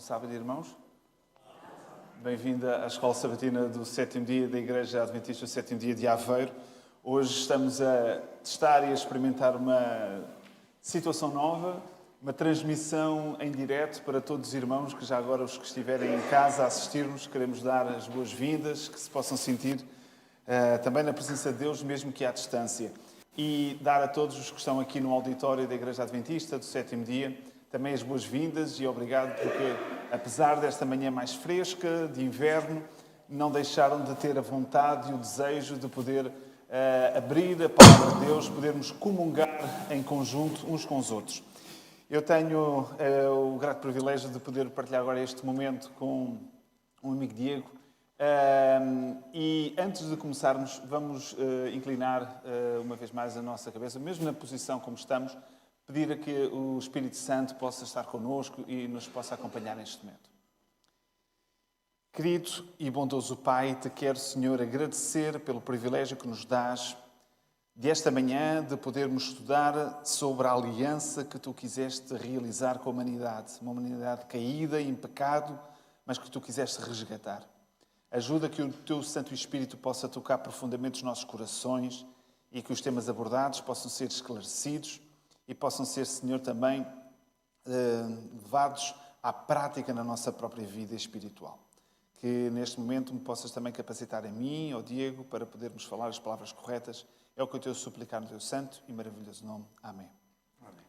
Bom sábado, irmãos. Bem-vinda à Escola Sabatina do Sétimo Dia da Igreja Adventista do Sétimo Dia de Aveiro. Hoje estamos a testar e a experimentar uma situação nova, uma transmissão em direto para todos os irmãos que já agora os que estiverem em casa a assistir-nos, queremos dar as boas-vindas, que se possam sentir também na presença de Deus, mesmo que à distância. E dar a todos os que estão aqui no auditório da Igreja Adventista do Sétimo Dia também as boas-vindas e obrigado porque, apesar desta manhã mais fresca, de inverno, não deixaram de ter a vontade e o desejo de poder abrir a palavra de Deus, podermos comungar em conjunto uns com os outros. Eu tenho o grato privilégio de poder partilhar agora este momento com um amigo Diego. E antes de começarmos, vamos inclinar uma vez mais a nossa cabeça, mesmo na posição como estamos, pedir a que o Espírito Santo possa estar connosco e nos possa acompanhar neste momento. Querido e bondoso Pai, te quero, Senhor, agradecer pelo privilégio que nos dás desta manhã de podermos estudar sobre a aliança que tu quiseste realizar com a humanidade. Uma humanidade caída, em pecado, mas que tu quiseste resgatar. Ajuda que o teu Santo Espírito possa tocar profundamente os nossos corações e que os temas abordados possam ser esclarecidos e possam ser, Senhor, também levados à prática na nossa própria vida espiritual. Que neste momento me possas também capacitar a mim, ao Diego, para podermos falar as palavras corretas. É o que eu te vou suplicar no teu santo e maravilhoso nome. Amém. Amém.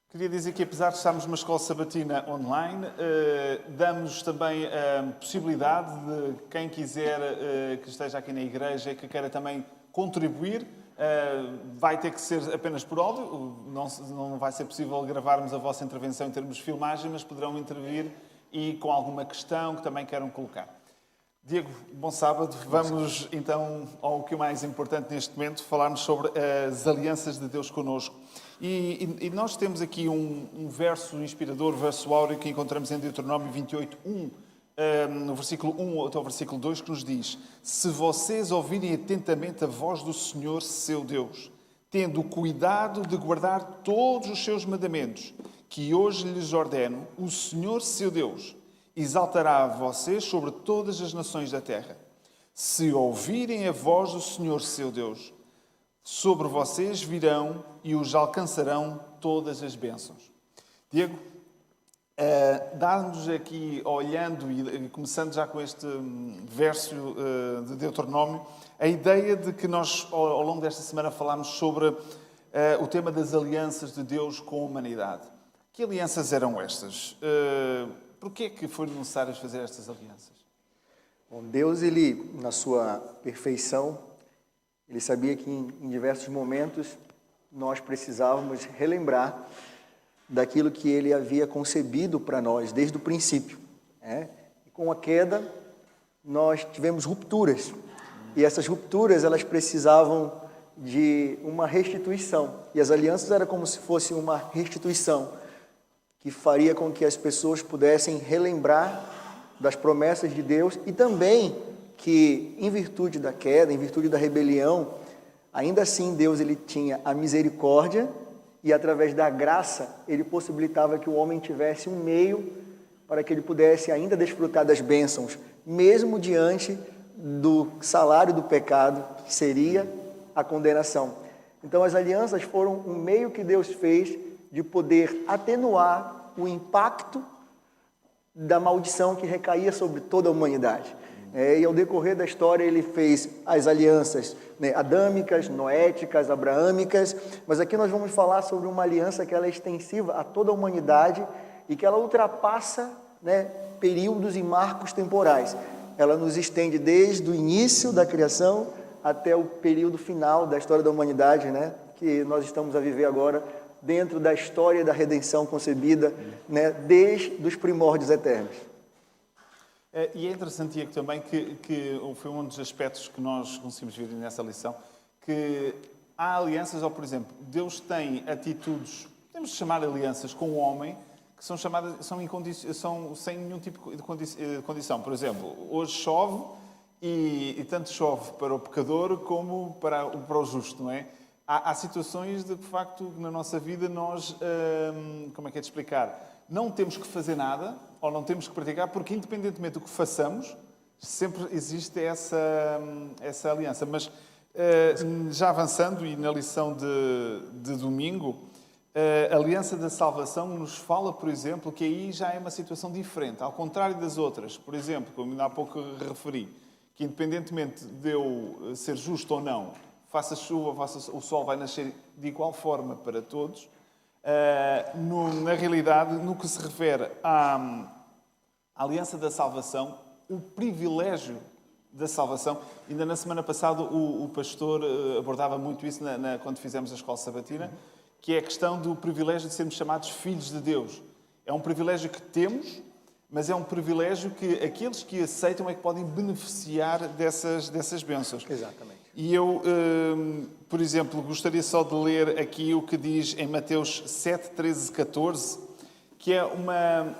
Queria dizer que, apesar de estarmos numa escola sabatina online, damos também a possibilidade de quem quiser que esteja aqui na igreja e que queira também contribuir, vai ter que ser apenas por áudio, não vai ser possível gravarmos a vossa intervenção em termos de filmagem, mas poderão intervir e com alguma questão que também queiram colocar. Diego, bom sábado. Vamos então ao que é mais importante neste momento, falarmos sobre as alianças de Deus connosco. E nós temos aqui um verso inspirador, verso áureo, que encontramos em Deuteronômio 28:1, no versículo 1 até o versículo 2, que nos diz: se vocês ouvirem atentamente a voz do Senhor, seu Deus, tendo cuidado de guardar todos os seus mandamentos, que hoje lhes ordeno, o Senhor, seu Deus, exaltará vocês sobre todas as nações da terra. Se ouvirem a voz do Senhor, seu Deus, sobre vocês virão e os alcançarão todas as bênçãos. Diego, dá-nos aqui, olhando e começando já com este verso de Deuteronômio, a ideia de que nós, ao longo desta semana, falámos sobre o tema das alianças de Deus com a humanidade. Que alianças eram estas? Porquê que foi necessário fazer estas alianças? Bom, Deus, ele, na sua perfeição, ele sabia que em diversos momentos nós precisávamos relembrar daquilo que ele havia concebido para nós desde o princípio. E com a queda, nós tivemos rupturas. E essas rupturas, elas precisavam de uma restituição. E as alianças eram como se fosse uma restituição que faria com que as pessoas pudessem relembrar das promessas de Deus e também que, em virtude da queda, em virtude da rebelião, ainda assim Deus ele tinha a misericórdia e, através da graça, ele possibilitava que o homem tivesse um meio para que ele pudesse ainda desfrutar das bênçãos, mesmo diante do salário do pecado, que seria a condenação. Então, as alianças foram um meio que Deus fez de poder atenuar o impacto da maldição que recaía sobre toda a humanidade. E ao decorrer da história ele fez as alianças adâmicas, noéticas, abraâmicas, mas aqui nós vamos falar sobre uma aliança que ela é extensiva a toda a humanidade e que ela ultrapassa períodos e marcos temporais. Ela nos estende desde o início da criação até o período final da história da humanidade, que nós estamos a viver agora, dentro da história da redenção concebida desde os primórdios eternos. E é interessante, Diego, também que foi um dos aspectos que nós conseguimos ver nessa lição, que há alianças, ou por exemplo, Deus tem atitudes, podemos chamar alianças com o homem, que são chamadas, são sem nenhum tipo de condição. Por exemplo, hoje chove e tanto chove para o pecador como para o justo, não é? há situações de facto, na nossa vida nós, como é que é de explicar? Não temos que fazer nada, ou não temos que praticar, porque independentemente do que façamos, sempre existe essa aliança. Mas, já avançando, e na lição de domingo, a aliança da salvação nos fala, por exemplo, que aí já é uma situação diferente, ao contrário das outras. Por exemplo, como ainda há pouco referi, que independentemente de eu ser justo ou não, faça chuva, faça o sol, vai nascer de igual forma para todos. Na realidade, no que se refere à aliança da salvação, o privilégio da salvação, ainda na semana passada o pastor abordava muito isso quando fizemos a escola sabatina, que é a questão do privilégio de sermos chamados filhos de Deus. É um privilégio que temos, mas é um privilégio que aqueles que aceitam é que podem beneficiar dessas bênçãos. Exatamente. E eu, por exemplo, gostaria só de ler aqui o que diz em Mateus 7, 13, 14, que é uma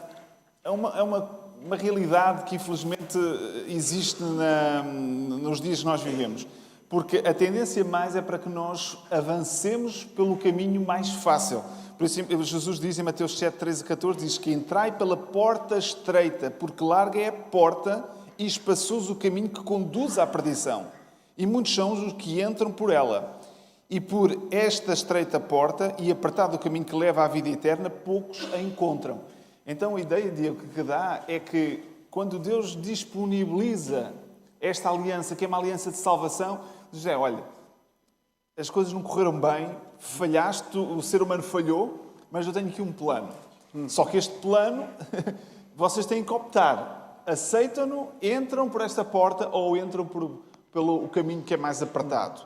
realidade que infelizmente existe nos dias que nós vivemos. Porque a tendência mais é para que nós avancemos pelo caminho mais fácil. Por isso, Jesus diz em Mateus 7, 13 e 14, diz que entrai pela porta estreita, porque larga é a porta e espaçoso o caminho que conduz à perdição. E muitos são os que entram por ela. E por esta estreita porta e apertado o caminho que leva à vida eterna, poucos a encontram. Então a ideia que dá é que quando Deus disponibiliza esta aliança, que é uma aliança de salvação, diz, olha, as coisas não correram bem, falhaste, o ser humano falhou, mas eu tenho aqui um plano. Só que este plano, vocês têm que optar. Aceitam-no, entram por esta porta ou entram pelo caminho que é mais apertado.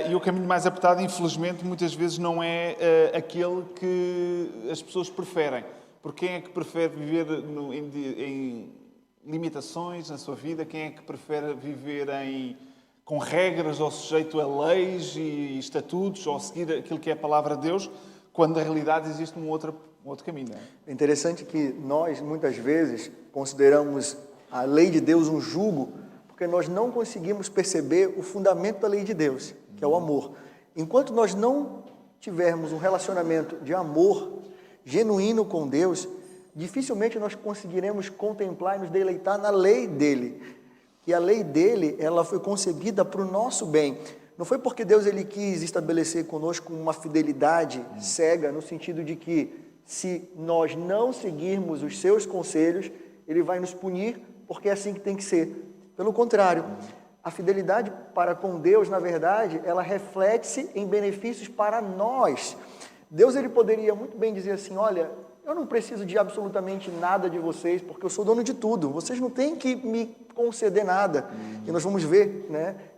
E o caminho mais apertado, infelizmente, muitas vezes não é aquele que as pessoas preferem. Porque quem é que prefere viver em limitações na sua vida? Quem é que prefere viver com regras ou sujeito a leis e estatutos ou seguir aquilo que é a palavra de Deus, quando na realidade existe um outro caminho? Não é? É interessante que nós, muitas vezes, consideramos a lei de Deus um jugo, porque nós não conseguimos perceber o fundamento da lei de Deus, que é o amor. Enquanto nós não tivermos um relacionamento de amor genuíno com Deus, dificilmente nós conseguiremos contemplar e nos deleitar na lei dele. E a lei dele, ela foi concebida para o nosso bem. Não foi porque Deus ele quis estabelecer conosco uma fidelidade cega, no sentido de que se nós não seguirmos os seus conselhos, ele vai nos punir, porque é assim que tem que ser. Pelo contrário, a fidelidade para com Deus, na verdade, ela reflete-se em benefícios para nós. Deus ele poderia muito bem dizer assim, olha, eu não preciso de absolutamente nada de vocês, porque eu sou dono de tudo. Vocês não têm que me conceder nada. E nós vamos ver,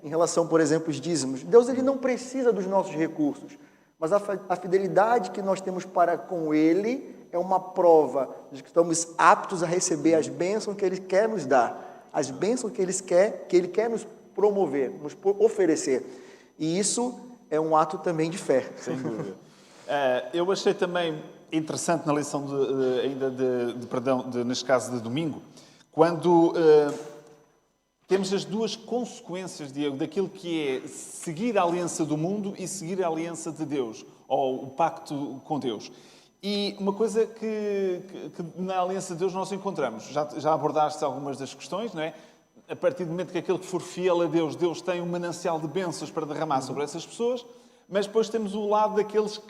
em relação, por exemplo, os dízimos. Deus ele não precisa dos nossos recursos, mas a fidelidade que nós temos para com Ele é uma prova de que estamos aptos a receber as bênçãos que Ele quer nos dar, as bênçãos que Ele quer nos promover, nos oferecer. E isso é um ato também de fé. Sem dúvida. Eu achei também interessante na lição neste caso de domingo, quando temos as duas consequências, Diego, daquilo que é seguir a aliança do mundo e seguir a aliança de Deus, ou o pacto com Deus. E uma coisa que na aliança de Deus nós encontramos, já abordaste algumas das questões, não é? A partir do momento que aquele que for fiel a Deus, Deus tem um manancial de bênçãos para derramar sobre essas pessoas. Mas depois temos o lado daqueles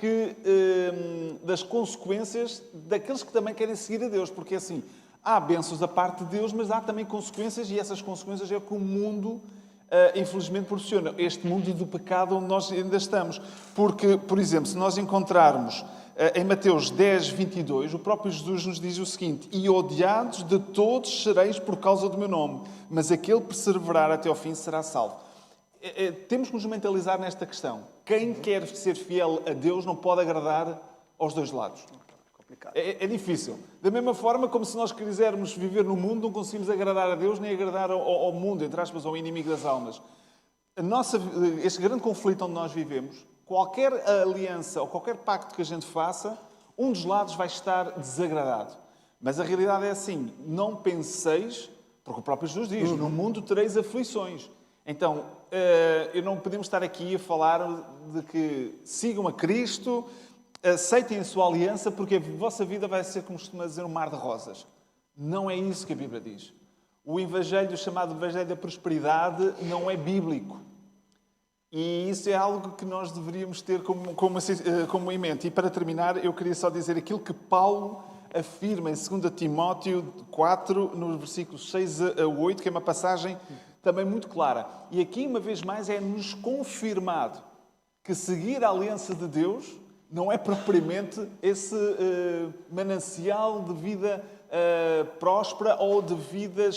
das consequências daqueles que também querem seguir a Deus. Porque assim, há bênçãos da parte de Deus, mas há também consequências, e essas consequências é o que o mundo, infelizmente, proporciona. Este mundo do pecado onde nós ainda estamos. Porque, por exemplo, se nós encontrarmos em Mateus 10, 22, o próprio Jesus nos diz o seguinte: e odiados de todos sereis por causa do meu nome, mas aquele que perseverar até ao fim será salvo. Temos que nos mentalizar nesta questão. Quem quer ser fiel a Deus não pode agradar aos dois lados. É difícil. Da mesma forma como se nós quisermos viver no mundo, não conseguimos agradar a Deus nem agradar ao mundo, entre aspas, ao inimigo das almas. Este grande conflito onde nós vivemos, qualquer aliança ou qualquer pacto que a gente faça, um dos lados vai estar desagradado. Mas a realidade é assim, não penseis, porque o próprio Jesus diz, no mundo tereis aflições. Então, eu não podemos estar aqui a falar de que sigam a Cristo, aceitem a sua aliança, porque a vossa vida vai ser, como costuma dizer, um mar de rosas. Não é isso que a Bíblia diz. O Evangelho, chamado Evangelho da Prosperidade, não é bíblico. E isso é algo que nós deveríamos ter como em mente. E para terminar, eu queria só dizer aquilo que Paulo afirma em 2 Timóteo 4, nos versículos 6 a 8, que é uma passagem também muito clara. E aqui, uma vez mais, é-nos confirmado que seguir a aliança de Deus não é propriamente esse manancial de vida próspera ou de vida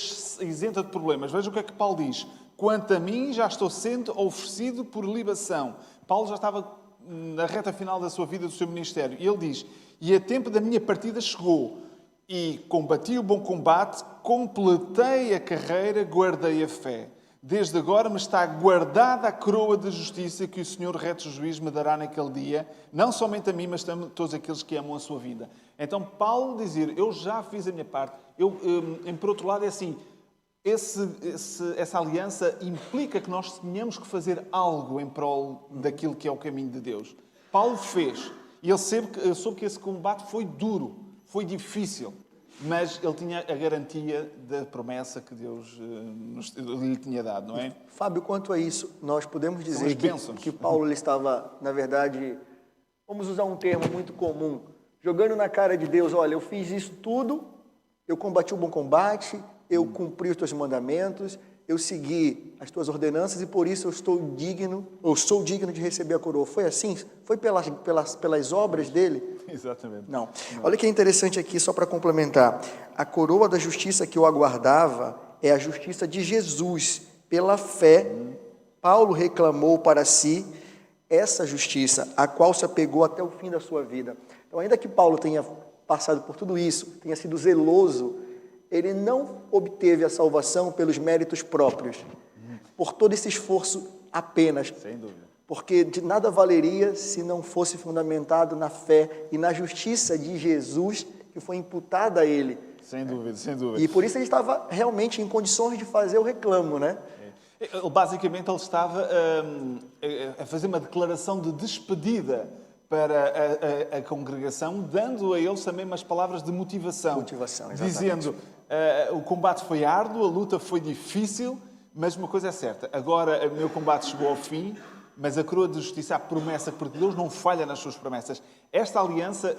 isenta de problemas. Veja o que é que Paulo diz. Quanto a mim, já estou sendo oferecido por libação. Paulo já estava na reta final da sua vida, do seu ministério. E ele diz, e a tempo da minha partida chegou, e combati o bom combate, completei a carreira, guardei a fé. Desde agora me está guardada a coroa de justiça que o Senhor reto juiz me dará naquele dia, não somente a mim, mas também a todos aqueles que amam a sua vida. Então, Paulo dizer, eu já fiz a minha parte. Por outro lado, é assim, essa aliança implica que nós tenhamos que fazer algo em prol daquilo que é o caminho de Deus. Paulo fez. E ele soube que esse combate foi duro, foi difícil. Mas ele tinha a garantia da promessa que Deus lhe tinha dado, não é? Fábio, quanto a isso, nós podemos dizer que Paulo ele estava, na verdade, vamos usar um termo muito comum, jogando na cara de Deus, olha, eu fiz isso tudo, eu combati o bom combate, eu cumpri os teus mandamentos, eu segui as tuas ordenanças e por isso eu sou digno de receber a coroa. Foi assim? Foi pelas obras dele? Exatamente. Não. Olha que é interessante aqui, só para complementar. A coroa da justiça que eu aguardava é a justiça de Jesus. Pela fé, Paulo reclamou para si essa justiça, a qual se apegou até o fim da sua vida. Então, ainda que Paulo tenha passado por tudo isso, tenha sido zeloso, ele não obteve a salvação pelos méritos próprios, por todo esse esforço apenas. Sem dúvida. Porque de nada valeria se não fosse fundamentado na fé e na justiça de Jesus que foi imputada a ele. Sem dúvida, sem dúvida. E por isso ele estava realmente em condições de fazer o reclamo, né? Basicamente ele estava a fazer uma declaração de despedida para a congregação, dando a eles também umas palavras de motivação. Motivação, exatamente. Dizendo, o combate foi árduo, a luta foi difícil, mas uma coisa é certa, agora o meu combate chegou ao fim, mas a coroa de justiça, a promessa, porque Deus não falha nas suas promessas. Esta aliança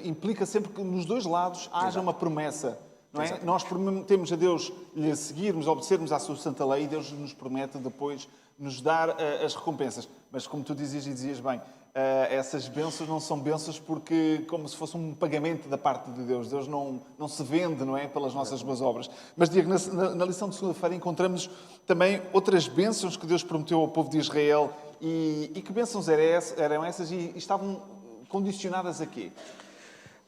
implica sempre que nos dois lados haja uma promessa. Não é? Nós prometemos a Deus lhe seguirmos, obedecermos à sua santa lei e Deus nos promete depois nos dar as recompensas. Mas como tu dizias e dizias bem, essas bênçãos não são bênçãos porque como se fosse um pagamento da parte de Deus. Deus não se vende, não é, pelas nossas boas obras. Mas, Diego, na lição de segunda-feira encontramos também outras bênçãos que Deus prometeu ao povo de Israel. E que bênçãos eram essas e estavam condicionadas a quê?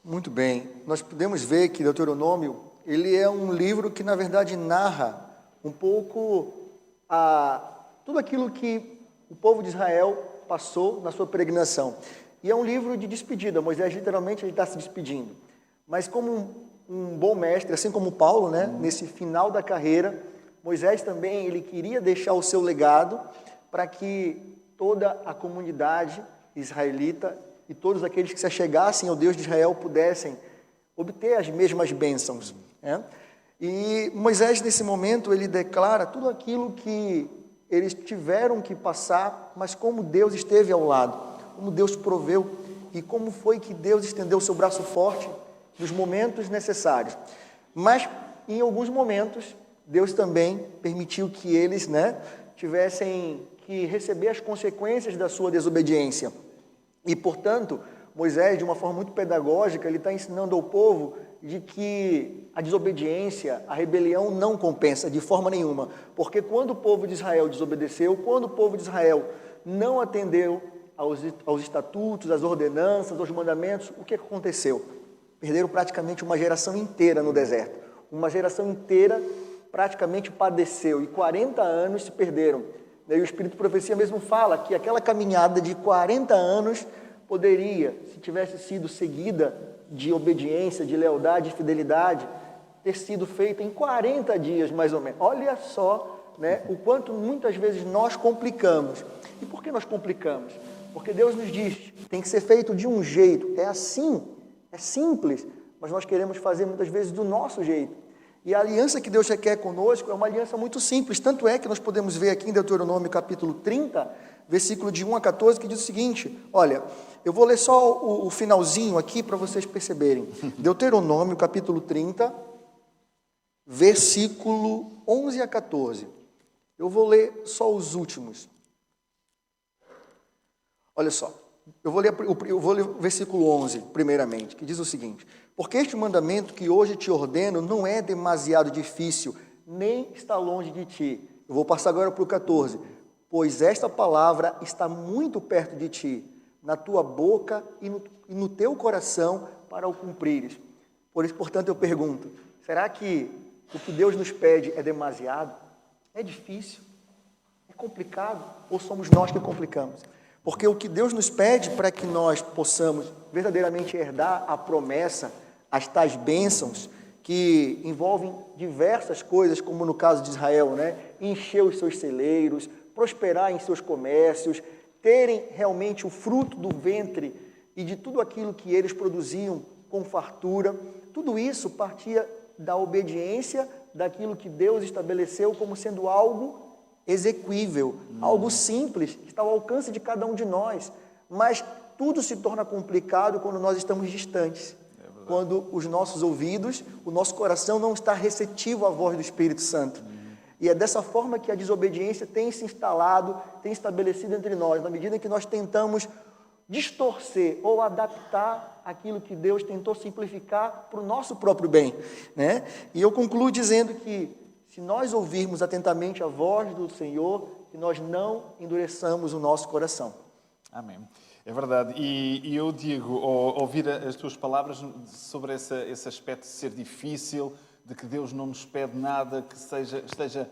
Muito bem. Nós podemos ver que Deuteronômio, ele é um livro que, na verdade, narra um pouco tudo aquilo que o povo de Israel passou na sua peregrinação. E é um livro de despedida. Moisés, literalmente, ele está se despedindo. Mas como um bom mestre, assim como Paulo, né, nesse final da carreira, Moisés também ele queria deixar o seu legado para que toda a comunidade israelita e todos aqueles que se achegassem ao Deus de Israel pudessem obter as mesmas bênçãos. Né? E Moisés, nesse momento, ele declara tudo aquilo que eles tiveram que passar, mas como Deus esteve ao lado, como Deus proveu e como foi que Deus estendeu o seu braço forte nos momentos necessários. Mas, em alguns momentos, Deus também permitiu que eles, tivessem que receber as consequências da sua desobediência. E, portanto, Moisés, de uma forma muito pedagógica, ele está ensinando ao povo de que a desobediência, a rebelião não compensa de forma nenhuma. Porque quando o povo de Israel desobedeceu, quando o povo de Israel não atendeu aos estatutos, às ordenanças, aos mandamentos, o que aconteceu? Perderam praticamente uma geração inteira no deserto. Uma geração inteira praticamente padeceu e 40 anos se perderam. E o Espírito de Profecia mesmo fala que aquela caminhada de 40 anos poderia, se tivesse sido seguida de obediência, de lealdade, de fidelidade, ter sido feita em 40 dias mais ou menos. Olha só né, o quanto muitas vezes nós complicamos. E por que nós complicamos? Porque Deus nos diz, tem que ser feito de um jeito, é assim, é simples, mas nós queremos fazer muitas vezes do nosso jeito. E a aliança que Deus requer conosco é uma aliança muito simples, tanto é que nós podemos ver aqui em Deuteronômio capítulo 30, versículo de 1 a 14, que diz o seguinte, olha, eu vou ler só o finalzinho aqui para vocês perceberem. Deuteronômio capítulo 30, versículo 11 a 14. Eu vou ler só os últimos. Olha só, eu vou ler o versículo 11, primeiramente, que diz o seguinte, porque este mandamento que hoje te ordeno não é demasiado difícil, nem está longe de ti. Eu vou passar agora para o 14. Pois esta palavra está muito perto de ti, na tua boca e no teu coração, para o cumprires. Por isso, portanto, eu pergunto, será que o que Deus nos pede é demasiado? É difícil? É complicado? Ou somos nós que complicamos? Porque o que Deus nos pede para que nós possamos verdadeiramente herdar a promessa, as tais bênçãos, que envolvem diversas coisas, como no caso de Israel, né? Encher os seus celeiros, prosperar em seus comércios, terem realmente o fruto do ventre e de tudo aquilo que eles produziam com fartura. Tudo isso partia da obediência daquilo que Deus estabeleceu como sendo algo exequível, algo simples, que está ao alcance de cada um de nós. Mas tudo se torna complicado quando nós estamos distantes. Quando os nossos ouvidos, o nosso coração não está receptivo à voz do Espírito Santo. E é dessa forma que a desobediência tem se instalado, tem estabelecido entre nós, na medida em que nós tentamos distorcer ou adaptar aquilo que Deus tentou simplificar para o nosso próprio bem, né? E eu concluo dizendo que, se nós ouvirmos atentamente a voz do Senhor, que nós não endureçamos o nosso coração. Amém. É verdade. E eu digo, ao ouvir as tuas palavras sobre esse aspecto de ser difícil, de que Deus não nos pede nada que esteja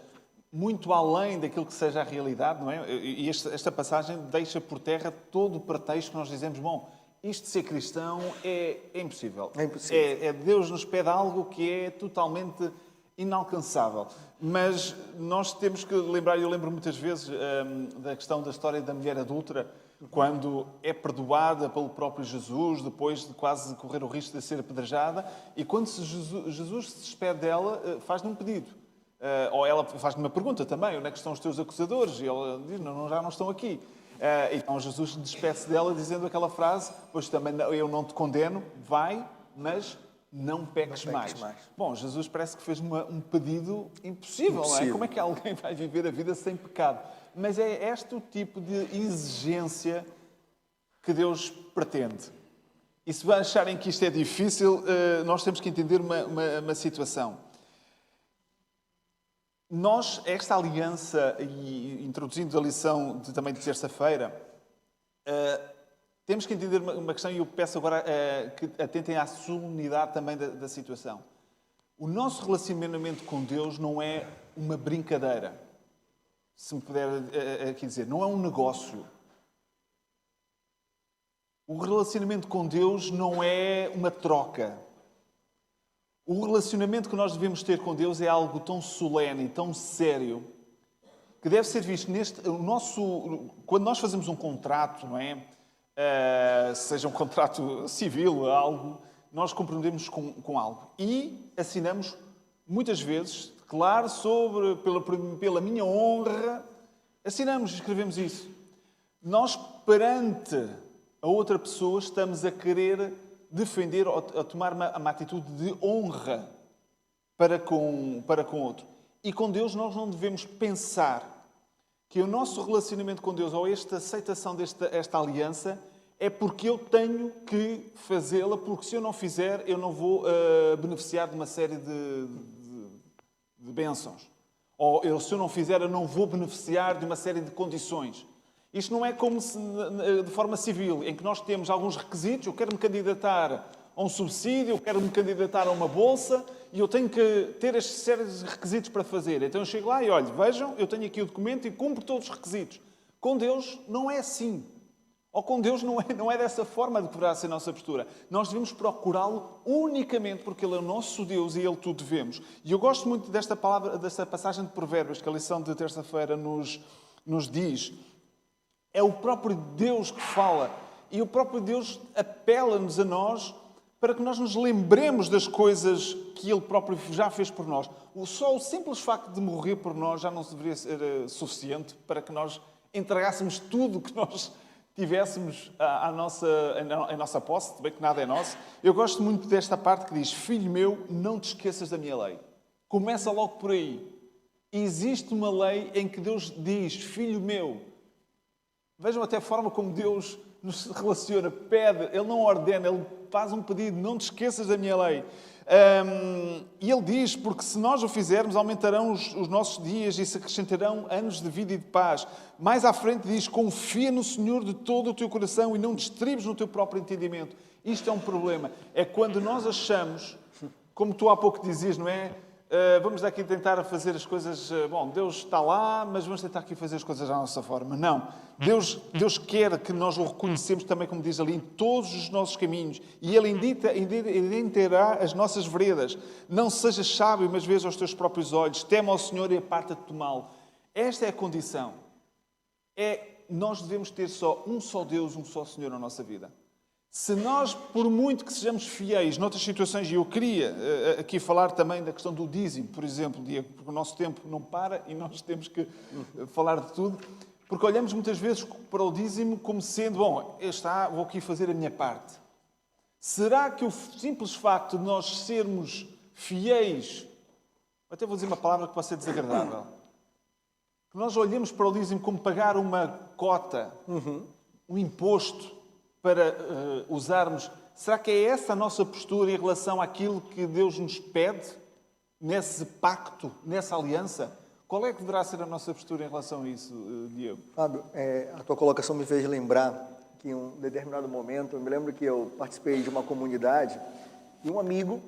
muito além daquilo que seja a realidade, não é? E esta passagem deixa por terra todo o pretexto que nós dizemos, bom, isto de ser cristão é impossível. É impossível. Deus nos pede algo que é totalmente inalcançável. Mas nós temos que lembrar, eu lembro muitas vezes da questão da história da mulher adúltera, quando é perdoada pelo próprio Jesus, depois de quase correr o risco de ser apedrejada, e quando Jesus se despede dela, faz-lhe um pedido. Ou ela faz-lhe uma pergunta também, onde é que estão os teus acusadores? E ela diz, não, já não estão aqui. Então Jesus despede-se dela dizendo aquela frase, pois também eu não te condeno, vai, mas não peques mais. Bom, Jesus parece que fez um pedido impossível, não é? Como é que alguém vai viver a vida sem pecado? Mas é este o tipo de exigência que Deus pretende. E se acharem que isto é difícil, nós temos que entender uma situação. Nós, esta aliança, e introduzindo a lição também de terça-feira, temos que entender uma questão, e eu peço agora que atentem à solenidade também da situação. O nosso relacionamento com Deus não é uma brincadeira, se me puder aqui dizer, não é um negócio. O relacionamento com Deus não é uma troca. O relacionamento que nós devemos ter com Deus é algo tão solene, tão sério, que deve ser visto quando nós fazemos um contrato, não é? Seja um contrato civil, algo, nós compreendemos com algo. E assinamos, muitas vezes, claro, pela minha honra, assinamos, escrevemos isso. Nós, perante a outra pessoa, estamos a querer defender ou a tomar uma atitude de honra para com outro. E com Deus nós não devemos pensar que o nosso relacionamento com Deus, ou esta aceitação desta aliança, é porque eu tenho que fazê-la, porque se eu não fizer, eu não vou beneficiar de uma série de bênçãos. Ou se eu não fizer, eu não vou beneficiar de uma série de condições. Isto não é como de forma civil, em que nós temos alguns requisitos. Eu quero me candidatar a um subsídio, eu quero me candidatar a uma bolsa e eu tenho que ter estes sérios requisitos para fazer. Então eu chego lá e olho, vejam, eu tenho aqui o documento e cumpro todos os requisitos. Com Deus não é assim. Ou com Deus não é dessa forma que deverá ser a nossa postura. Nós devemos procurá-lo unicamente porque Ele é o nosso Deus e Ele tudo devemos. E eu gosto muito desta passagem de Provérbios, que a lição de terça-feira nos diz. É o próprio Deus que fala. E o próprio Deus apela-nos a nós para que nós nos lembremos das coisas que Ele próprio já fez por nós. Só o simples facto de morrer por nós já não deveria ser suficiente para que nós entregássemos tudo o que nós tivéssemos a nossa posse, bem que nada é nosso. Eu gosto muito desta parte que diz: filho meu, não te esqueças da minha lei. Começa logo por aí. Existe uma lei em que Deus diz: filho meu. Vejam até a forma como Deus nos relaciona, pede, Ele não ordena, Ele faz um pedido: não te esqueças da minha lei. E Ele diz: porque se nós o fizermos, aumentarão os nossos dias e se acrescentarão anos de vida e de paz. Mais à frente diz: confia no Senhor de todo o teu coração e não distribes no teu próprio entendimento. Isto é um problema. É quando nós achamos, como tu há pouco dizias, não é? Vamos aqui tentar fazer as coisas... Bom, Deus está lá, mas vamos tentar aqui fazer as coisas à nossa forma. Não. Deus quer que nós o reconhecemos também, como diz ali, em todos os nossos caminhos. E Ele indicará as nossas veredas. Não sejas sábio, mas vês aos teus próprios olhos. Teme ao Senhor e aparta-te do mal. Esta é a condição. Nós devemos ter um só Deus, um só Senhor na nossa vida. Se nós, por muito que sejamos fiéis noutras situações, e eu queria aqui falar também da questão do dízimo, por exemplo, Diego, porque o nosso tempo não para e nós temos que falar de tudo, porque olhamos muitas vezes para o dízimo como sendo, bom, vou aqui fazer a minha parte. Será que o simples facto de nós sermos fiéis, até vou dizer uma palavra que pode ser desagradável, que nós olhemos para o dízimo como pagar uma cota, um imposto, para usarmos, será que é essa a nossa postura em relação àquilo que Deus nos pede, nesse pacto, nessa aliança? Qual é que deverá ser a nossa postura em relação a isso, Diego? Fábio, a tua colocação me fez lembrar que em um determinado momento, eu me lembro que eu participei de uma comunidade e um amigo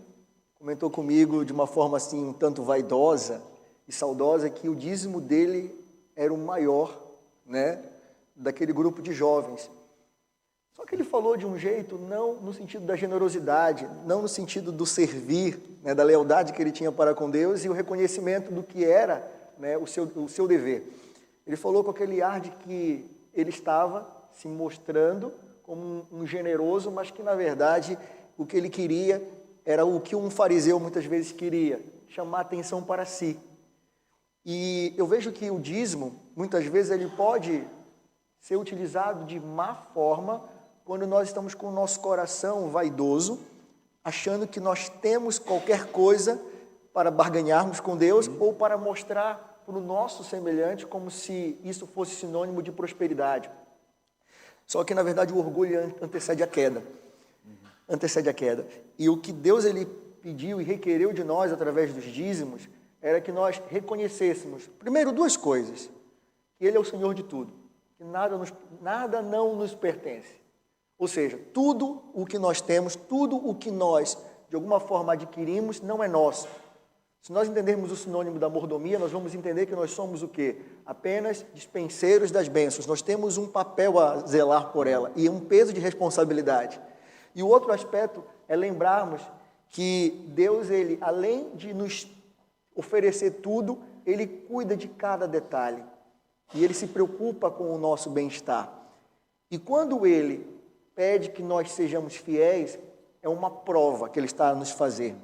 comentou comigo de uma forma assim, um tanto vaidosa e saudosa, que o dízimo dele era o maior, né, daquele grupo de jovens. Só que ele falou de um jeito, não no sentido da generosidade, não no sentido do servir, né, da lealdade que ele tinha para com Deus e o reconhecimento do que era, né, o seu dever. Ele falou com aquele ar de que ele estava se mostrando como um generoso, mas que, na verdade, o que ele queria era o que um fariseu muitas vezes queria, chamar atenção para si. E eu vejo que o dízimo, muitas vezes, ele pode ser utilizado de má forma quando nós estamos com o nosso coração vaidoso, achando que nós temos qualquer coisa para barganharmos com Deus ou para mostrar para o nosso semelhante como se isso fosse sinônimo de prosperidade. Só que, na verdade, o orgulho antecede a queda. Antecede a queda. E o que Deus ele pediu e requereu de nós através dos dízimos era que nós reconhecêssemos, primeiro, duas coisas: que Ele é o Senhor de tudo, que nada não nos pertence. Ou seja, tudo o que nós temos, tudo o que nós, de alguma forma, adquirimos, não é nosso. Se nós entendermos o sinônimo da mordomia, nós vamos entender que nós somos o quê? Apenas dispenseiros das bênçãos. Nós temos um papel a zelar por ela e um peso de responsabilidade. E o outro aspecto é lembrarmos que Deus, Ele, além de nos oferecer tudo, Ele cuida de cada detalhe. E Ele se preocupa com o nosso bem-estar. E quando Ele pede que nós sejamos fiéis, é uma prova que Ele está a nos fazer,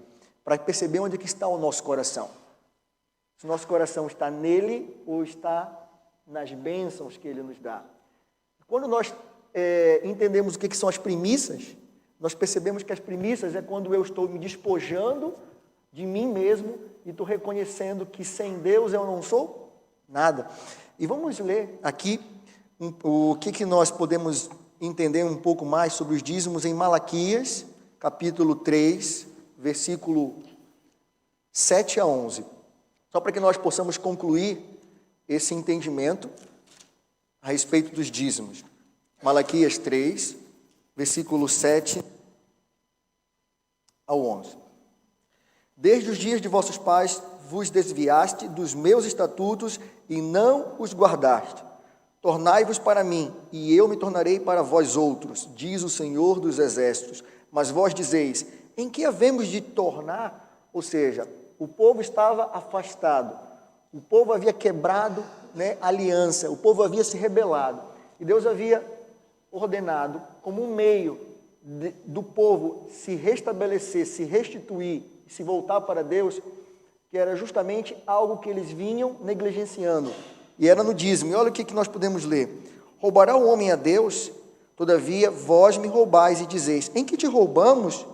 para perceber onde que está o nosso coração. Se o nosso coração está nele ou está nas bênçãos que Ele nos dá. Quando nós entendemos o que são as primícias, nós percebemos que as primícias é quando eu estou me despojando de mim mesmo e estou reconhecendo que sem Deus eu não sou nada. E vamos ler aqui o que nós podemos entender um pouco mais sobre os dízimos em Malaquias, capítulo 3, versículo 7 a 11. Só para que nós possamos concluir esse entendimento a respeito dos dízimos. Malaquias 3, versículo 7 ao 11. Desde os dias de vossos pais vos desviaste dos meus estatutos e não os guardaste. Tornai-vos para mim, e eu me tornarei para vós outros, diz o Senhor dos Exércitos. Mas vós dizeis, em que havemos de tornar? Ou seja, o povo estava afastado, o povo havia quebrado, a aliança, o povo havia se rebelado. E Deus havia ordenado, como um meio do povo se restabelecer, se restituir, se voltar para Deus, que era justamente algo que eles vinham negligenciando. E era no dízimo. E olha o que nós podemos ler. Roubará o homem a Deus? Todavia, vós me roubais e dizeis, em que te roubamos?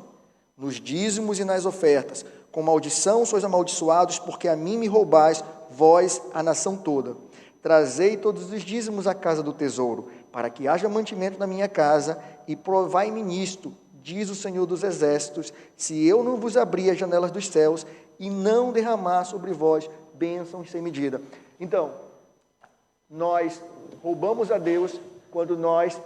Nos dízimos e nas ofertas. Com maldição sois amaldiçoados, porque a mim me roubais, vós, a nação toda. Trazei todos os dízimos à casa do tesouro, para que haja mantimento na minha casa, e provai-me nisto, diz o Senhor dos Exércitos, se eu não vos abrir as janelas dos céus, e não derramar sobre vós bênçãos sem medida. Então, nós roubamos a Deus quando nós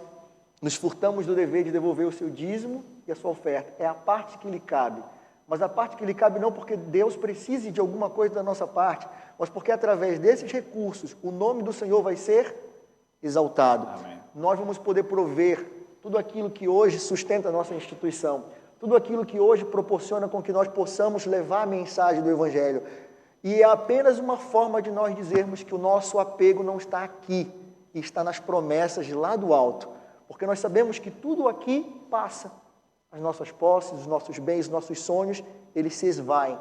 nos furtamos do dever de devolver o seu dízimo e a sua oferta. É a parte que lhe cabe. Mas a parte que lhe cabe não porque Deus precise de alguma coisa da nossa parte, mas porque através desses recursos o nome do Senhor vai ser exaltado. Amém. Nós vamos poder prover tudo aquilo que hoje sustenta a nossa instituição, tudo aquilo que hoje proporciona com que nós possamos levar a mensagem do Evangelho. E é apenas uma forma de nós dizermos que o nosso apego não está aqui, está nas promessas lá do alto. Porque nós sabemos que tudo aqui passa. As nossas posses, os nossos bens, os nossos sonhos, eles se esvaem.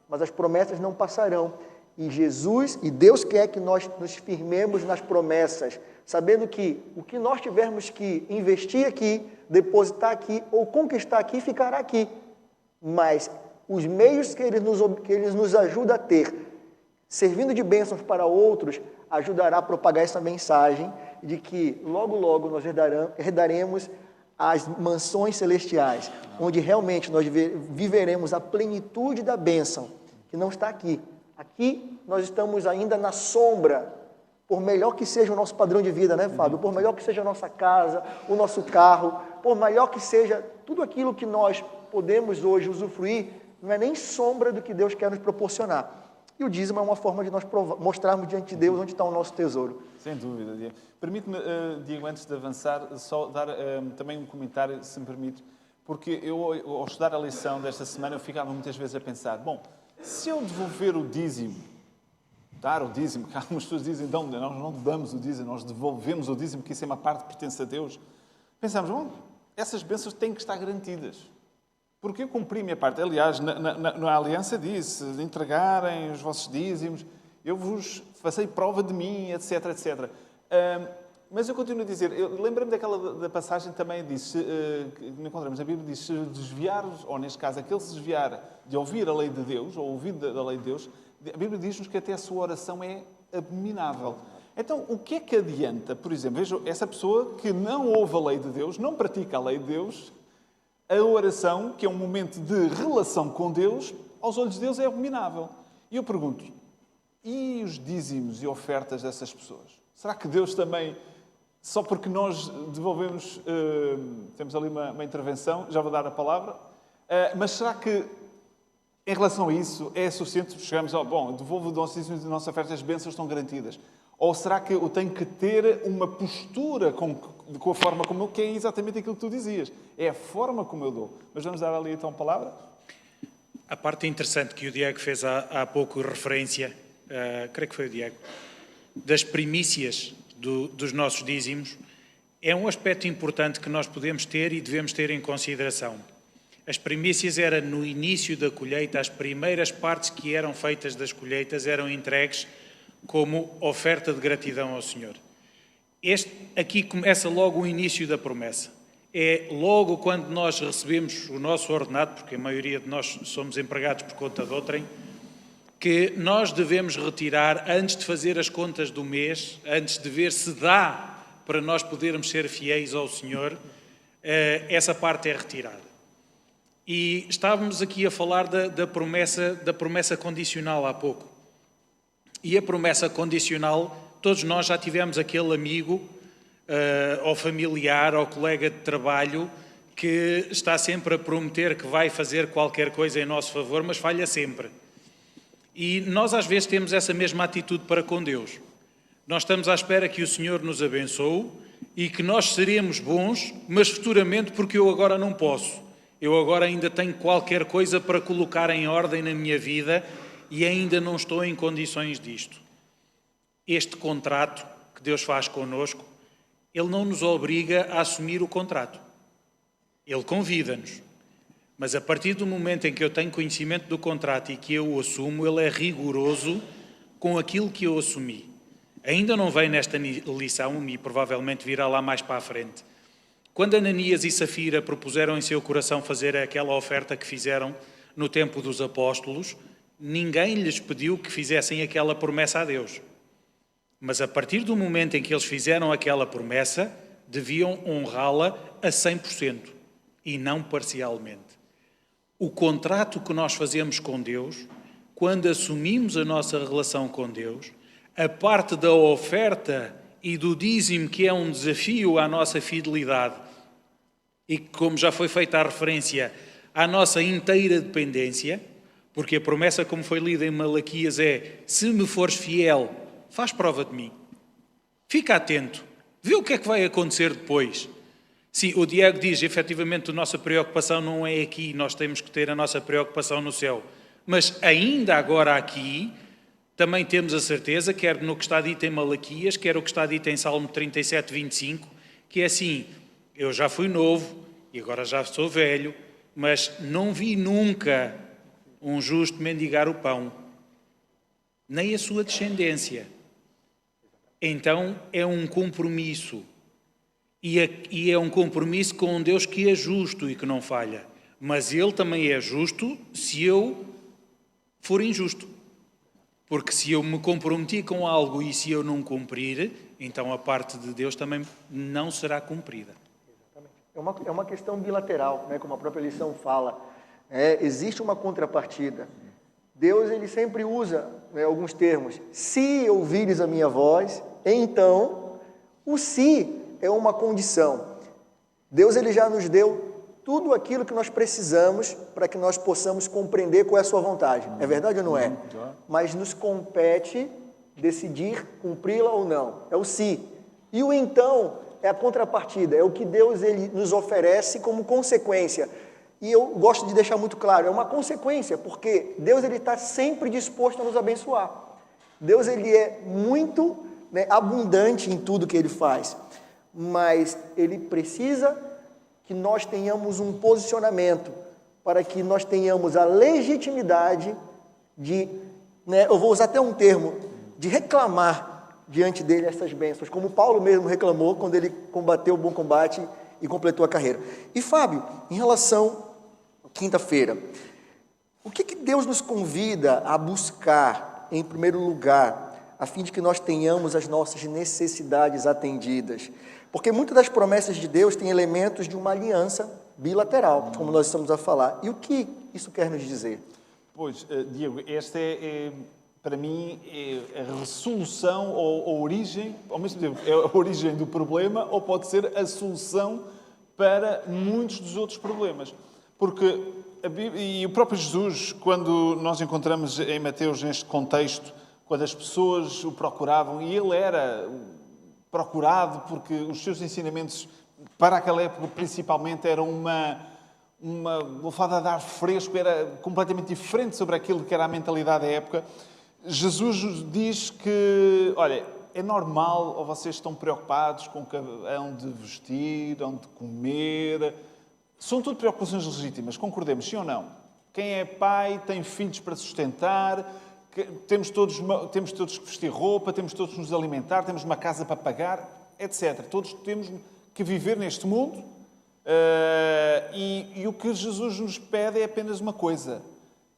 Mas as promessas não passarão. E Jesus, e Deus quer que nós nos firmemos nas promessas, sabendo que o que nós tivermos que investir aqui, depositar aqui ou conquistar aqui, ficará aqui. Mas os meios que Ele nos ajuda a ter, servindo de bênçãos para outros, ajudará a propagar essa mensagem de que logo, logo nós herdaremos as mansões celestiais, onde realmente nós viveremos a plenitude da bênção, que não está aqui. Aqui nós estamos ainda na sombra, por melhor que seja o nosso padrão de vida, né, Fábio? Por melhor que seja a nossa casa, o nosso carro, por melhor que seja tudo aquilo que nós podemos hoje usufruir, não é nem sombra do que Deus quer nos proporcionar. E o dízimo é uma forma de nós mostrarmos diante de Deus onde está o nosso tesouro. Sem dúvida, Diego. Permite-me, Diego, antes de avançar, só dar também um comentário, se me permite, porque eu, ao estudar a lição desta semana, eu ficava muitas vezes a pensar, bom, se eu devolver o dízimo, dar o dízimo, que algumas pessoas dizem, não, nós não damos o dízimo, nós devolvemos o dízimo, que isso é uma parte que pertence a Deus, pensamos, bom, essas bênçãos têm que estar garantidas. Porque eu cumpri a minha parte. Aliás, na aliança disse, de entregarem os vossos dízimos, eu vos fazei prova de mim, etc, etc. Mas eu continuo a dizer, lembro-me da passagem também disse, que encontramos na Bíblia, diz, se desviares, ou neste caso, aquele se desviar de ouvir a lei de Deus, ou ouvir da lei de Deus, a Bíblia diz-nos que até a sua oração é abominável. Então, o que é que adianta, por exemplo, veja, essa pessoa que não ouve a lei de Deus, não pratica a lei de Deus, a oração, que é um momento de relação com Deus, aos olhos de Deus é abominável. E eu pergunto, e os dízimos e ofertas dessas pessoas? Será que Deus também, só porque nós devolvemos, temos ali uma intervenção, já vou dar a palavra, mas será que, em relação a isso, é suficiente chegarmos ao, bom, devolvo os nossos dízimos e as nossas ofertas, as bênçãos estão garantidas? Ou será que eu tenho que ter uma postura com a forma como eu, que é exatamente aquilo que tu dizias? É a forma como eu dou. Mas vamos dar ali então a palavra? A parte interessante que o Diego fez há pouco referência, creio que foi o Diego, das primícias dos nossos dízimos, é um aspecto importante que nós podemos ter e devemos ter em consideração. As primícias eram no início da colheita, as primeiras partes que eram feitas das colheitas eram entregues como oferta de gratidão ao Senhor. Aqui começa logo o início da promessa. É logo quando nós recebemos o nosso ordenado, porque a maioria de nós somos empregados por conta de outrem, que nós devemos retirar, antes de fazer as contas do mês, antes de ver se dá para nós podermos ser fiéis ao Senhor, essa parte é retirada. E estávamos aqui a falar da promessa condicional há pouco. E a promessa condicional, todos nós já tivemos aquele amigo, ou familiar, ou colega de trabalho, que está sempre a prometer que vai fazer qualquer coisa em nosso favor, mas falha sempre. E nós às vezes temos essa mesma atitude para com Deus. Nós estamos à espera que o Senhor nos abençoe e que nós seremos bons, mas futuramente porque eu agora não posso. Eu agora ainda tenho qualquer coisa para colocar em ordem na minha vida e ainda não estou em condições disto. Este contrato que Deus faz connosco, Ele não nos obriga a assumir o contrato. Ele convida-nos. Mas a partir do momento em que eu tenho conhecimento do contrato e que eu o assumo, Ele é rigoroso com aquilo que eu assumi. Ainda não vem nesta lição e provavelmente virá lá mais para a frente. Quando Ananias e Safira propuseram em seu coração fazer aquela oferta que fizeram no tempo dos apóstolos, ninguém lhes pediu que fizessem aquela promessa a Deus. Mas a partir do momento em que eles fizeram aquela promessa, deviam honrá-la a 100% e não parcialmente. O contrato que nós fazemos com Deus, quando assumimos a nossa relação com Deus, a parte da oferta e do dízimo, que é um desafio à nossa fidelidade, e que, como já foi feita a referência, à nossa inteira dependência, porque a promessa, como foi lida em Malaquias, é: se me fores fiel, faz prova de mim. Fica atento. Vê o que é que vai acontecer depois. Sim, o Diego diz, efetivamente, a nossa preocupação não é aqui, nós temos que ter a nossa preocupação no céu. Mas ainda agora aqui, também temos a certeza, quer no que está dito em Malaquias, quer o que está dito em Salmo 37, 25, que é assim: eu já fui novo e agora já sou velho, mas não vi nunca um justo mendigar o pão, nem a sua descendência. Então é um compromisso. E é um compromisso com um Deus que é justo e que não falha. Mas Ele também é justo se eu for injusto. Porque se eu me comprometi com algo e se eu não cumprir, então a parte de Deus também não será cumprida. É uma questão bilateral, né? Como a própria lição fala. Existe uma contrapartida. Deus, ele sempre usa, né, alguns termos. Se ouvires a minha voz, então, o se é uma condição. Deus, ele já nos deu tudo aquilo que nós precisamos para que nós possamos compreender qual é a sua vontade. É verdade ou não é? Mas nos compete decidir cumpri-la ou não. É o se. E o então é a contrapartida, é o que Deus, ele nos oferece como consequência. E eu gosto de deixar muito claro, é uma consequência, porque Deus, ele está sempre disposto a nos abençoar. Deus, ele é muito, né, abundante em tudo que ele faz, mas ele precisa que nós tenhamos um posicionamento para que nós tenhamos a legitimidade de, né, eu vou usar até um termo, de reclamar diante dele essas bênçãos, como Paulo mesmo reclamou quando ele combateu o bom combate e completou a carreira. E Fábio, em relação à quinta-feira, o que Deus nos convida a buscar em primeiro lugar, a fim de que nós tenhamos as nossas necessidades atendidas? Porque muitas das promessas de Deus têm elementos de uma aliança bilateral, como nós estamos a falar. E o que isso quer nos dizer? Pois, Diego, esta para mim, é a resolução ou a origem, ao mesmo tempo, é a origem do problema ou pode ser a solução para muitos dos outros problemas. Porque a Bíblia, e o próprio Jesus, quando nós encontramos em Mateus neste contexto, quando as pessoas o procuravam, e ele era procurado porque os seus ensinamentos, para aquela época principalmente, eram uma lufada de ar fresco, era completamente diferente sobre aquilo que era a mentalidade da época. Jesus diz que, olha, é normal, ou vocês estão preocupados com o que hão de vestir, hão de comer. São tudo preocupações legítimas, concordemos, sim ou não? Quem é pai tem filhos para sustentar, temos todos que vestir roupa, temos todos que nos alimentar, temos uma casa para pagar, etc. Todos temos que viver neste mundo e o que Jesus nos pede é apenas uma coisa: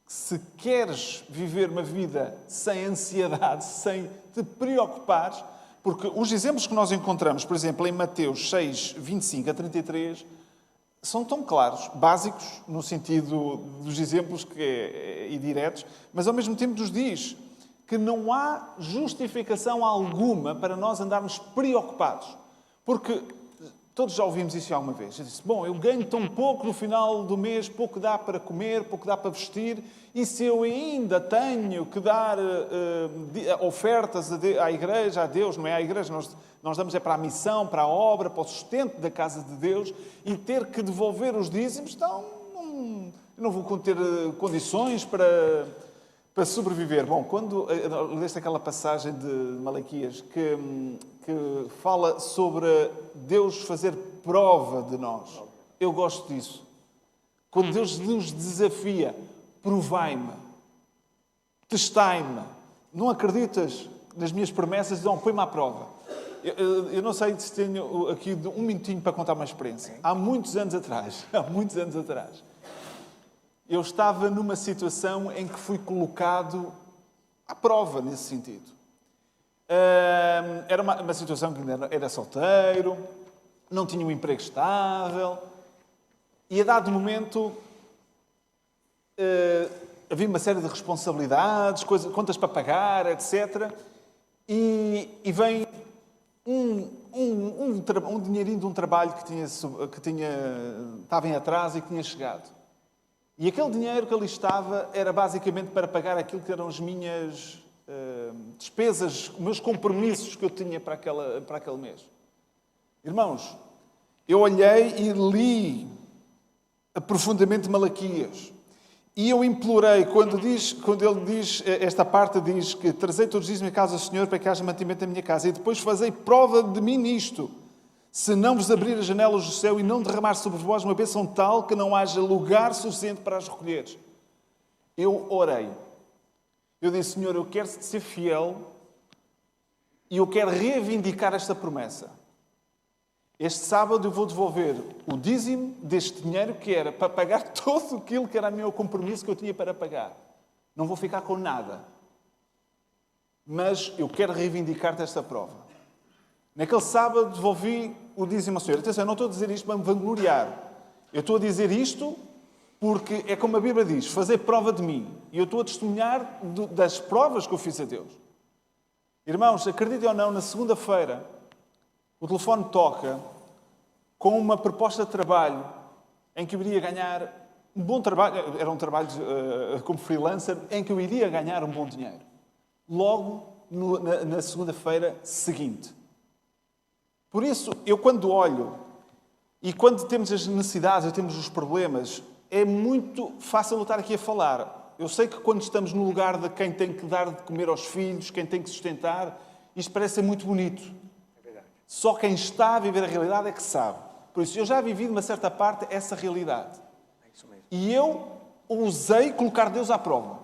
se queres viver uma vida sem ansiedade, sem te preocupares, porque os exemplos que nós encontramos, por exemplo, em Mateus 6, 25 a 33, são tão claros, básicos, no sentido dos exemplos e diretos, mas ao mesmo tempo nos diz que não há justificação alguma para nós andarmos preocupados. Porque Todos já ouvimos isso alguma vez. Eu disse, bom, eu ganho tão pouco no final do mês, pouco dá para comer, pouco dá para vestir, e se eu ainda tenho que dar ofertas à igreja, a Deus, não é à igreja, nós damos para a missão, para a obra, para o sustento da casa de Deus, e ter que devolver os dízimos, então não vou ter condições para sobreviver. Bom, quando leste aquela passagem de Malaquias que fala sobre Deus fazer prova de nós, eu gosto disso. Quando Deus nos desafia, provai-me, testai-me. Não acreditas nas minhas promessas? Então, põe-me à prova. Eu não sei se tenho aqui um minutinho para contar uma experiência. Há muitos anos atrás, eu estava numa situação em que fui colocado à prova nesse sentido. Era uma situação que era solteiro, não tinha um emprego estável, e a dado momento havia uma série de responsabilidades, contas para pagar, etc. E vem um dinheirinho de um trabalho que estava em atraso e que tinha chegado. E aquele dinheiro que ali estava era basicamente para pagar aquilo que eram as minhas despesas, os meus compromissos que eu tinha para aquele mês. Irmãos, eu olhei e li profundamente Malaquias. E eu implorei, quando ele diz, esta parte diz que trazei todos os dias à casa do Senhor para que haja mantimento na minha casa. E depois fazei prova de mim nisto. Se não vos abrir as janelas do céu e não derramar sobre vós uma bênção tal que não haja lugar suficiente para as recolheres. Eu orei. Eu disse, Senhor, eu quero ser fiel e eu quero reivindicar esta promessa. Este sábado eu vou devolver o dízimo deste dinheiro que era para pagar todo aquilo que era o meu compromisso que eu tinha para pagar. Não vou ficar com nada. Mas eu quero reivindicar-te esta prova. Naquele sábado devolvi o dízimo ao Senhor. Atenção, eu não estou a dizer isto para me vangloriar. Eu estou a dizer isto porque é como a Bíblia diz, fazer prova de mim. E eu estou a testemunhar das provas que eu fiz a Deus. Irmãos, acreditem ou não, na segunda-feira o telefone toca com uma proposta de trabalho em que eu iria ganhar um bom trabalho. Era um trabalho como freelancer em que eu iria ganhar um bom dinheiro. Logo na segunda-feira seguinte. Por isso, eu quando olho e quando temos as necessidades e temos os problemas, é muito fácil eu estar aqui a falar. Eu sei que quando estamos no lugar de quem tem que dar de comer aos filhos, quem tem que sustentar, isto parece ser muito bonito. É verdade. Só quem está a viver a realidade é que sabe. Por isso, eu já vivi de uma certa parte essa realidade. É isso mesmo. E eu ousei colocar Deus à prova.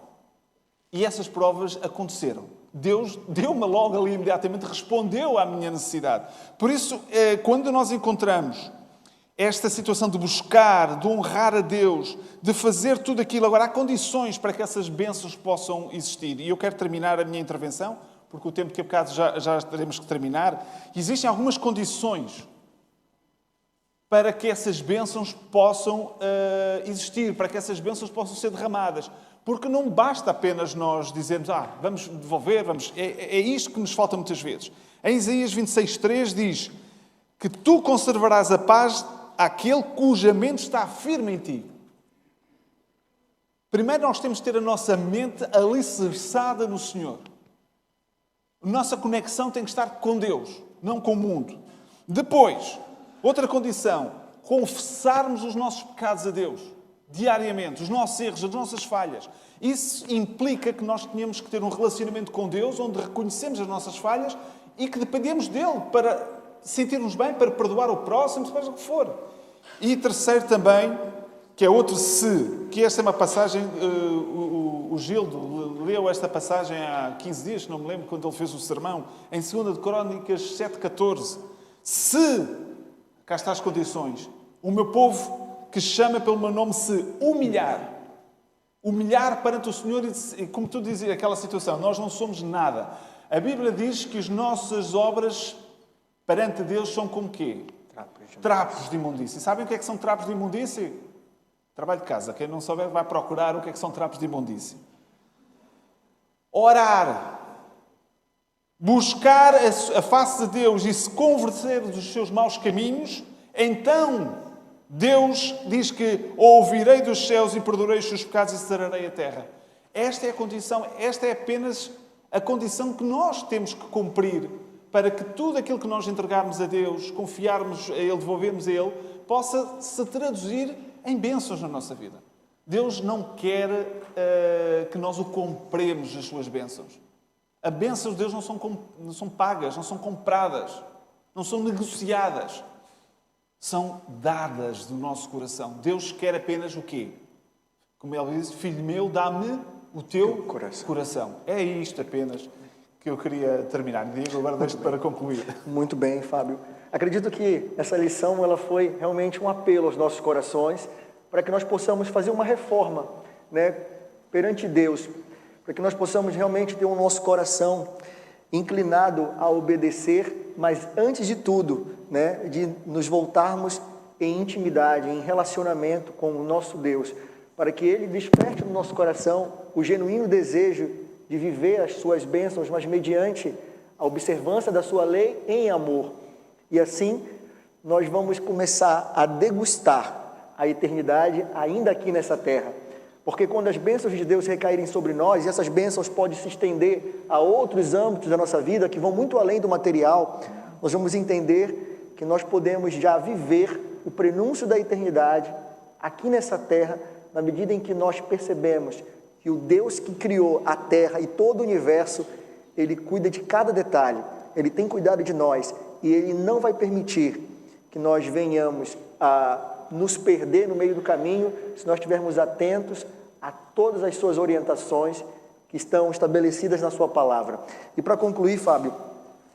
E essas provas aconteceram. Deus deu-me logo ali imediatamente, respondeu à minha necessidade. Por isso, quando nós encontramos esta situação de buscar, de honrar a Deus, de fazer tudo aquilo, agora há condições para que essas bênçãos possam existir. E eu quero terminar a minha intervenção, porque o tempo que a bocado já teremos que terminar. Existem algumas condições para que essas bênçãos possam existir, para que essas bênçãos possam ser derramadas. Porque não basta apenas nós dizermos, vamos devolver, É isto que nos falta muitas vezes. Em Isaías 26:3 diz que tu conservarás a paz àquele cuja mente está firme em ti. Primeiro nós temos de ter a nossa mente alicerçada no Senhor. A nossa conexão tem que estar com Deus, não com o mundo. Depois, outra condição, confessarmos os nossos pecados a Deus. Diariamente, os nossos erros, as nossas falhas. Isso implica que nós tenhamos que ter um relacionamento com Deus onde reconhecemos as nossas falhas e que dependemos dele para sentir-nos bem, para perdoar o próximo, seja o que for. E terceiro também, que é outro se, que esta é uma passagem, o Gildo leu esta passagem há 15 dias, não me lembro, quando ele fez o sermão, em 2 de Crónicas 7:14. Se, cá está as condições, o meu povo que chama pelo meu nome se humilhar perante o Senhor e como tu dizias, aquela situação, nós não somos nada. A Bíblia diz que as nossas obras perante Deus são como quê? Trapos de imundícia. Sabem o que é que são trapos de imundícia? Trabalho de casa. Quem não souber vai procurar o que é que são trapos de imundícia. Orar. Buscar a face de Deus e se converter dos seus maus caminhos Então, Deus diz que ouvirei dos céus e perdoarei os seus pecados e sararei a terra. Esta é a condição, esta é apenas a condição que nós temos que cumprir para que tudo aquilo que nós entregarmos a Deus, confiarmos a Ele, devolvermos a Ele, possa se traduzir em bênçãos na nossa vida. Deus não quer que nós o compremos, as suas bênçãos. As bênçãos de Deus não são pagas, não são compradas, não são negociadas. São dadas do nosso coração. Deus quer apenas o quê? Como Ele diz, filho meu, dá-me o teu coração. É isto apenas que eu queria terminar. Diego, agora deixo para concluir. Muito bem, Fábio. Acredito que essa lição ela foi realmente um apelo aos nossos corações para que nós possamos fazer uma reforma, né, perante Deus, para que nós possamos realmente ter o nosso coração inclinado a obedecer, mas antes de tudo, né, de nos voltarmos em intimidade, em relacionamento com o nosso Deus, para que Ele desperte no nosso coração o genuíno desejo de viver as suas bênçãos, mas mediante a observância da sua lei em amor. E assim, nós vamos começar a degustar a eternidade ainda aqui nessa terra. Porque quando as bênçãos de Deus recaírem sobre nós, e essas bênçãos podem se estender a outros âmbitos da nossa vida, que vão muito além do material, nós vamos entender que nós podemos já viver o prenúncio da eternidade aqui nessa terra, na medida em que nós percebemos que o Deus que criou a terra e todo o universo, Ele cuida de cada detalhe, Ele tem cuidado de nós, e Ele não vai permitir que nós venhamos a nos perder no meio do caminho, se nós estivermos atentos a todas as suas orientações que estão estabelecidas na sua palavra. E para concluir, Fábio,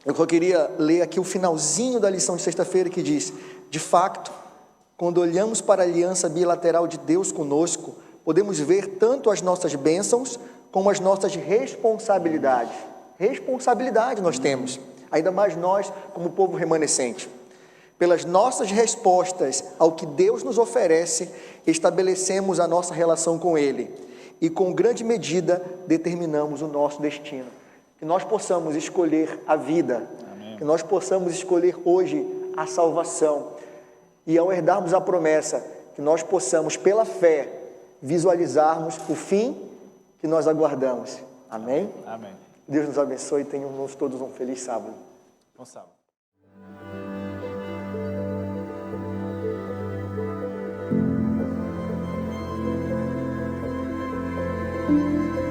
eu só queria ler aqui o finalzinho da lição de sexta-feira que diz: de facto, quando olhamos para a aliança bilateral de Deus conosco, podemos ver tanto as nossas bênçãos como as nossas responsabilidades. Responsabilidade nós temos, ainda mais nós como povo remanescente. Pelas nossas respostas ao que Deus nos oferece, estabelecemos a nossa relação com Ele e, com grande medida, determinamos o nosso destino. Que nós possamos escolher a vida, amém, que nós possamos escolher hoje a salvação e, ao herdarmos a promessa, que nós possamos, pela fé, visualizarmos o fim que nós aguardamos. Amém? Amém. Deus nos abençoe e tenhamos todos um feliz sábado. Bom sábado. Thank you.